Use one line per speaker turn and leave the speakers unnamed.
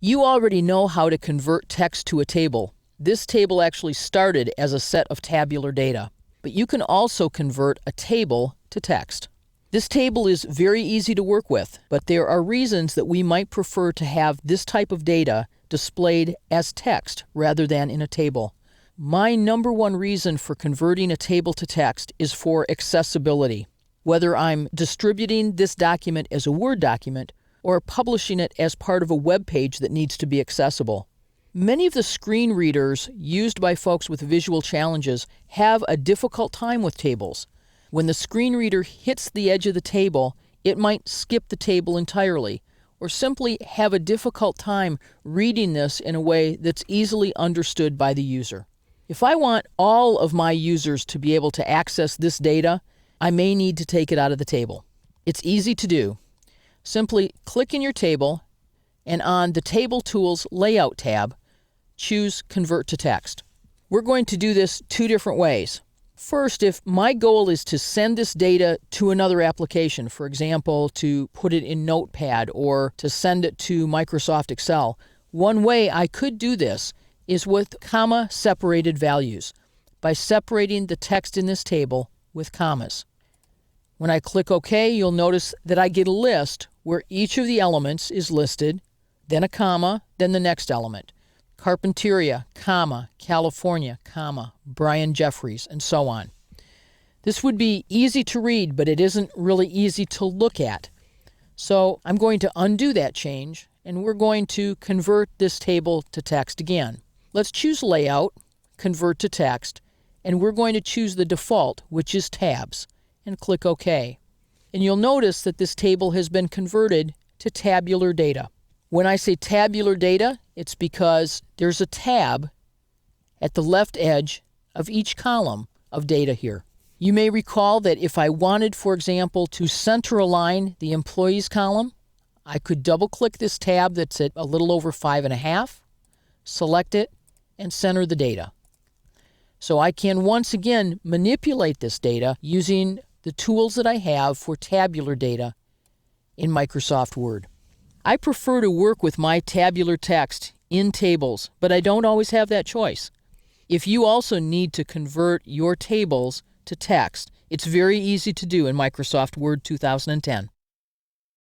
You already know how to convert text to a table. This table actually started as a set of tabular data, but you can also convert a table to text. This table is very easy to work with, but there are reasons that we might prefer to have this type of data displayed as text rather than in a table. My number one reason for converting a table to text is for accessibility. Whether I'm distributing this document as a Word document or publishing it as part of a web page that needs to be accessible. Many of the screen readers used by folks with visual challenges have a difficult time with tables. When the screen reader hits the edge of the table, it might skip the table entirely, or simply have a difficult time reading this in a way that's easily understood by the user. If I want all of my users to be able to access this data, I may need to take it out of the table. It's easy to do. Simply click in your table, and on the Table Tools Layout tab, choose Convert to Text. We're going to do this two different ways. First, if my goal is to send this data to another application, for example, to put it in Notepad or to send it to Microsoft Excel, one way I could do this is with comma-separated values, by separating the text in this table with commas. When I click OK, you'll notice that I get a list where each of the elements is listed, then a comma, then the next element. Carpinteria, comma, California, comma, Brian Jeffries, and so on. This would be easy to read, but it isn't really easy to look at. So I'm going to undo that change, and we're going to convert this table to text again. Let's choose Layout, Convert to Text, and we're going to choose the default, which is Tabs, and click OK. And you'll notice that this table has been converted to tabular data. When I say tabular data, it's because there's a tab at the left edge of each column of data here. You may recall that if I wanted, for example, to center align the employees column, I could double-click this tab that's at a little over 5.5, select it, and center the data. So I can once again manipulate this data using the tools that I have for tabular data in Microsoft Word. I prefer to work with my tabular text in tables, but I don't always have that choice. If you also need to convert your tables to text, it's very easy to do in Microsoft Word 2010.